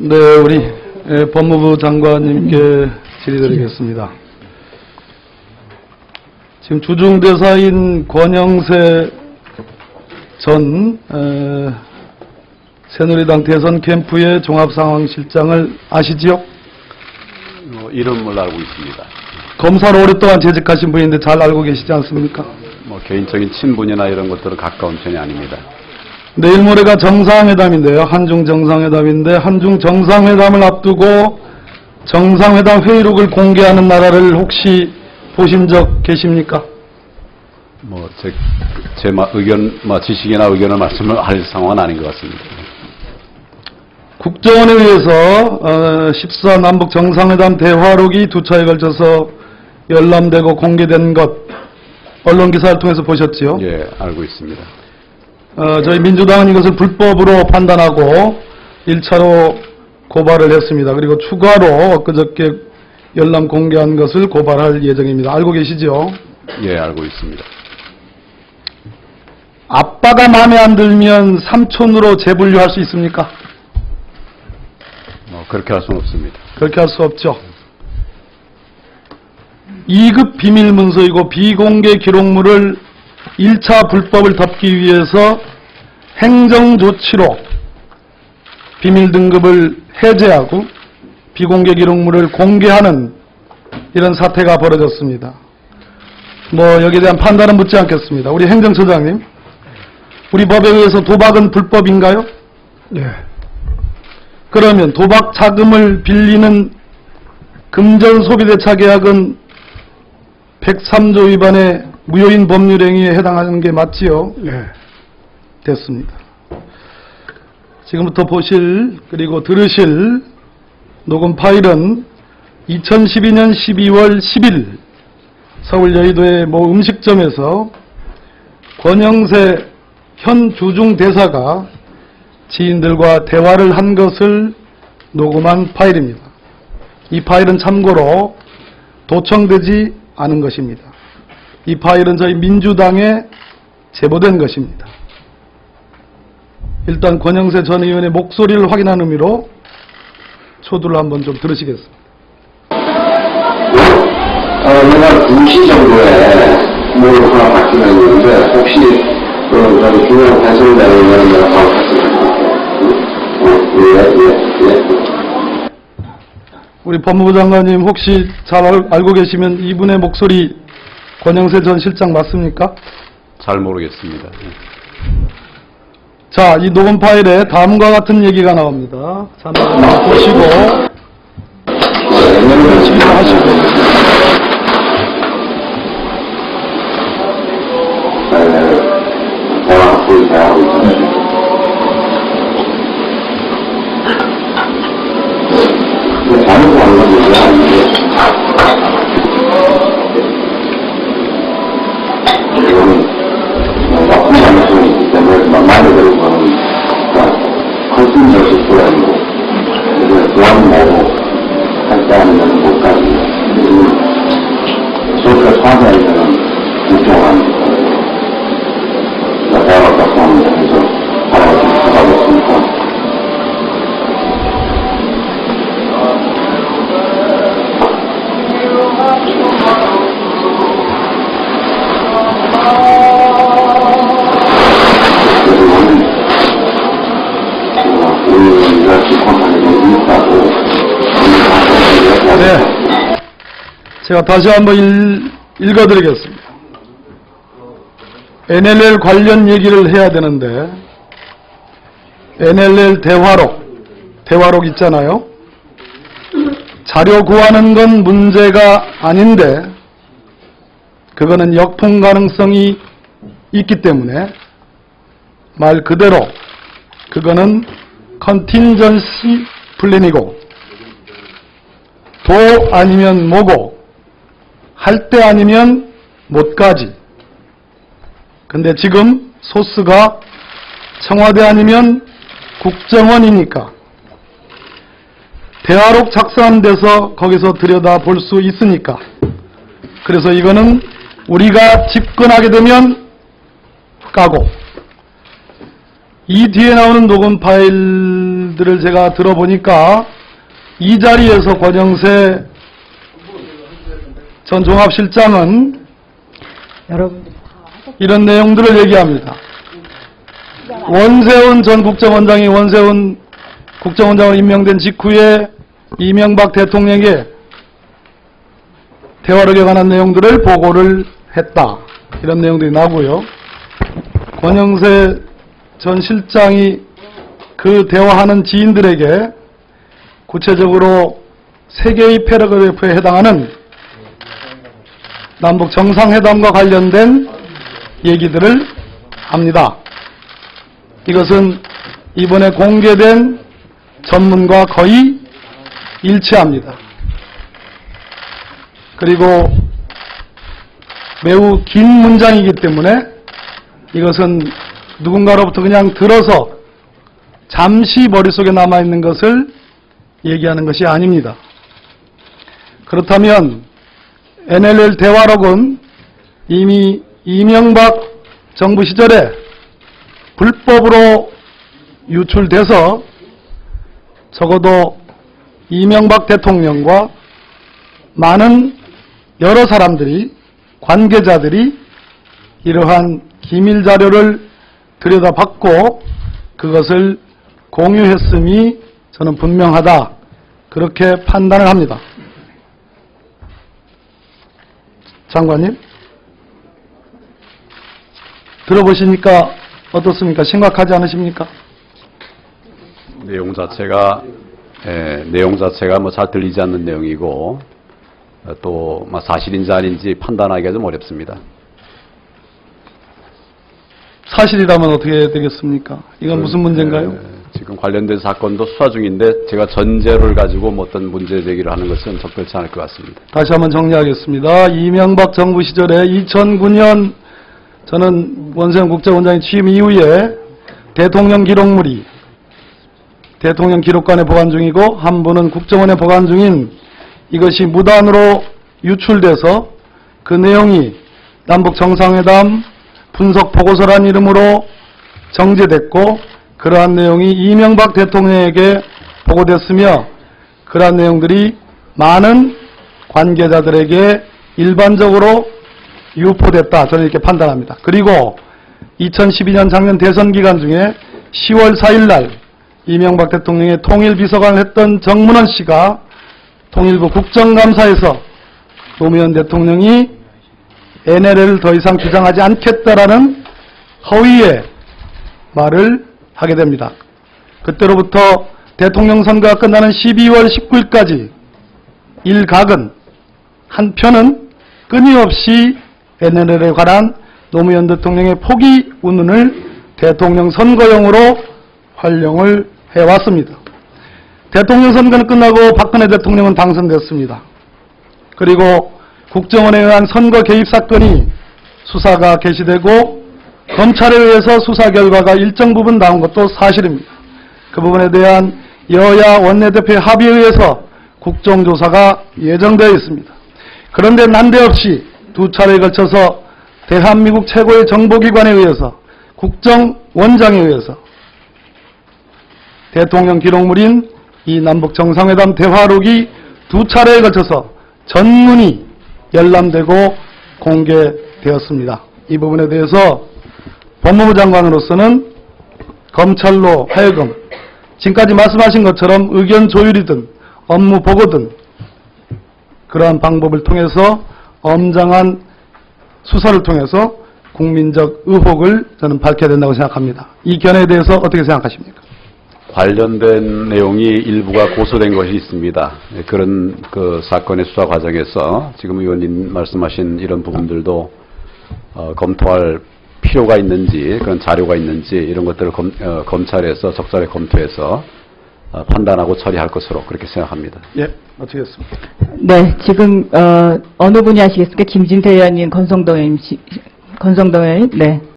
네, 우리 법무부 장관님께 질의드리겠습니다. 지금 주중대사인 권영세 전 새누리당 대선 캠프의 종합상황실장을 아시지요? 이름을 알고 있습니다. 검사로 오랫동안 재직하신 분인데 잘 알고 계시지 않습니까? 개인적인 친분이나 이런 것들은 가까운 편이 아닙니다. 내일 모레가 정상회담인데요. 한중 정상회담인데 한중 정상회담을 앞두고 정상회담 회의록을 공개하는 나라를 혹시 보신 적 계십니까? 제 의견, 지식이나 의견을 말씀을 할 상황은 아닌 것 같습니다. 국정원에 의해서 14 남북 정상회담 대화록이 두 차에 걸쳐서 열람되고 공개된 것 언론 기사를 통해서 보셨지요? 예, 알고 있습니다. 저희 민주당은 이것을 불법으로 판단하고 1차로 고발을 했습니다. 그리고 추가로 엊그저께 열람 공개한 것을 고발할 예정입니다. 알고 계시죠? 예, 알고 있습니다. 아빠가 마음에 안 들면 삼촌으로 재분류할 수 있습니까? 그렇게 할 수는 없습니다. 그렇게 할 수 없죠. 2급 비밀 문서이고 비공개 기록물을 1차 불법을 덮기 위해서 행정조치로 비밀 등급을 해제하고 비공개 기록물을 공개하는 이런 사태가 벌어졌습니다. 여기에 대한 판단은 묻지 않겠습니다. 우리 행정처장님, 우리 법에 의해서 도박은 불법인가요? 네. 그러면 도박 자금을 빌리는 금전소비대차 계약은 103조 위반의 무효인 법률행위에 해당하는 게 맞지요? 네. 됐습니다. 지금부터 보실 그리고 들으실 녹음 파일은 2012년 12월 10일 서울 여의도의 모 음식점에서 권영세 현 주중대사가 지인들과 대화를 한 것을 녹음한 파일입니다. 이 파일은 참고로 도청되지 않은 것입니다. 이 파일은 저희 민주당에 제보된 것입니다. 일단 권영세 전 의원의 목소리를 확인한 의미로 초두를 한번 좀 들으시겠습니다. 내가 2시 정도에 뭘 하나 받기로 했는데 혹시 중요한 대선자료는 내가 바로 받습니다. 우리 법무부 장관님 혹시 잘 알고 계시면 이분의 목소리 권영세 전 실장 맞습니까? 잘 모르겠습니다. 자, 이 녹음 파일에 다음과 같은 얘기가 나옵니다. 자막 보시고 하시고 대화하고 있습니다. 잘못하는 것이 아닌데 이거는 나쁜 가능성이 있기 때문에 말을 들고 하는 컨센서스 프로그램이고 보안 모두 할 때 아니면 못 가지 소셜 사자에서는 국정한 대화가 포함되어 해서 바라보겠습니다. 네, 제가 다시 한번 읽어드리겠습니다. NLL 관련 얘기를 해야 되는데 NLL 대화록 있잖아요. 자료 구하는 건 문제가 아닌데 그거는 역풍 가능성이 있기 때문에 말 그대로 그거는 컨틴전시 플랜이고 도 아니면 뭐고 할 때 아니면 못 가지. 근데 지금 소스가 청와대 아니면 국정원이니까 대화록 작성한 데서 거기서 들여다볼 수 있으니까 그래서 이거는 우리가 집권하게 되면 까고 이 뒤에 나오는 녹음 파일 얘기들을 제가 들어보니까 이 자리에서 권영세 전 종합실장은 여러분들 이런 내용들을 얘기합니다. 원세훈 전 국정원장이 원세훈 국정원장으로 임명된 직후에 이명박 대통령에게 대화록에 관한 내용들을 보고를 했다. 이런 내용들이 나오고요. 권영세 전 실장이 그 대화하는 지인들에게 구체적으로 3개의 패러그래프에 해당하는 남북 정상회담과 관련된 얘기들을 합니다. 이것은 이번에 공개된 전문과 거의 일치합니다. 그리고 매우 긴 문장이기 때문에 이것은 누군가로부터 그냥 들어서 잠시 머릿속에 남아있는 것을 얘기하는 것이 아닙니다. 그렇다면 NLL 대화록은 이미 이명박 정부 시절에 불법으로 유출돼서 적어도 이명박 대통령과 많은 여러 사람들이, 관계자들이 이러한 기밀 자료를 들여다봤고 그것을 공유했음이 저는 분명하다. 그렇게 판단을 합니다. 장관님, 들어보시니까 어떻습니까? 심각하지 않으십니까? 내용 자체가 뭐 잘 들리지 않는 내용이고 또 사실인지 아닌지 판단하기가 좀 어렵습니다. 사실이라면 어떻게 되겠습니까? 이건 무슨 문제인가요? 지금 관련된 사건도 수사 중인데 제가 전제를 가지고 뭐 어떤 문제 제기를 하는 것은 적절치 않을 것 같습니다. 다시 한번 정리하겠습니다. 이명박 정부 시절에 2009년 저는 원세훈 국정원장이 취임 이후에 대통령 기록물이 대통령 기록관에 보관 중이고 한 분은 국정원에 보관 중인 이것이 무단으로 유출돼서 그 내용이 남북 정상회담 분석 보고서란 이름으로 정제됐고 그러한 내용이 이명박 대통령에게 보고됐으며 그러한 내용들이 많은 관계자들에게 일반적으로 유포됐다. 저는 이렇게 판단합니다. 그리고 2012년 작년 대선 기간 중에 10월 4일 날 이명박 대통령의 통일비서관을 했던 정문원 씨가 통일부 국정감사에서 노무현 대통령이 NLL을 더 이상 주장하지 않겠다라는 허위의 말을 하게 됩니다. 그때로부터 대통령 선거가 끝나는 12월 19일까지 일각은 한편은 끊임없이 NLL에 관한 노무현 대통령의 포기 운운을 대통령 선거용으로 활용을 해왔습니다. 대통령 선거는 끝나고 박근혜 대통령은 당선됐습니다. 그리고 국정원에 의한 선거 개입 사건이 수사가 개시되고 검찰에 의해서 수사 결과가 일정 부분 나온 것도 사실입니다. 그 부분에 대한 여야 원내대표의 합의에 의해서 국정조사가 예정되어 있습니다. 그런데 난데없이 2차례에 걸쳐서 대한민국 최고의 정보기관에 의해서 국정원장에 의해서 대통령 기록물인 이 남북 정상회담 대화록이 2차례에 걸쳐서 전문이 열람되고 공개되었습니다. 이 부분에 대해서 법무부 장관으로서는 검찰로 하여금 지금까지 말씀하신 것처럼 의견 조율이든 업무 보고든 그러한 방법을 통해서 엄정한 수사를 통해서 국민적 의혹을 저는 밝혀야 된다고 생각합니다. 이 견해에 대해서 어떻게 생각하십니까? 관련된 내용이 일부가 고소된 것이 있습니다. 그런 그 사건의 수사 과정에서 지금 의원님 말씀하신 이런 부분들도 검토할 필요가 있는지 그런 자료가 있는지 이런 것들을 검찰에서 적절히 검토해서 판단하고 처리할 것으로 그렇게 생각합니다. 예, 마치겠습니다. 네, 지금 어느 분이 하시겠습니까? 김진태 의원님, 권성동 의원님, 네.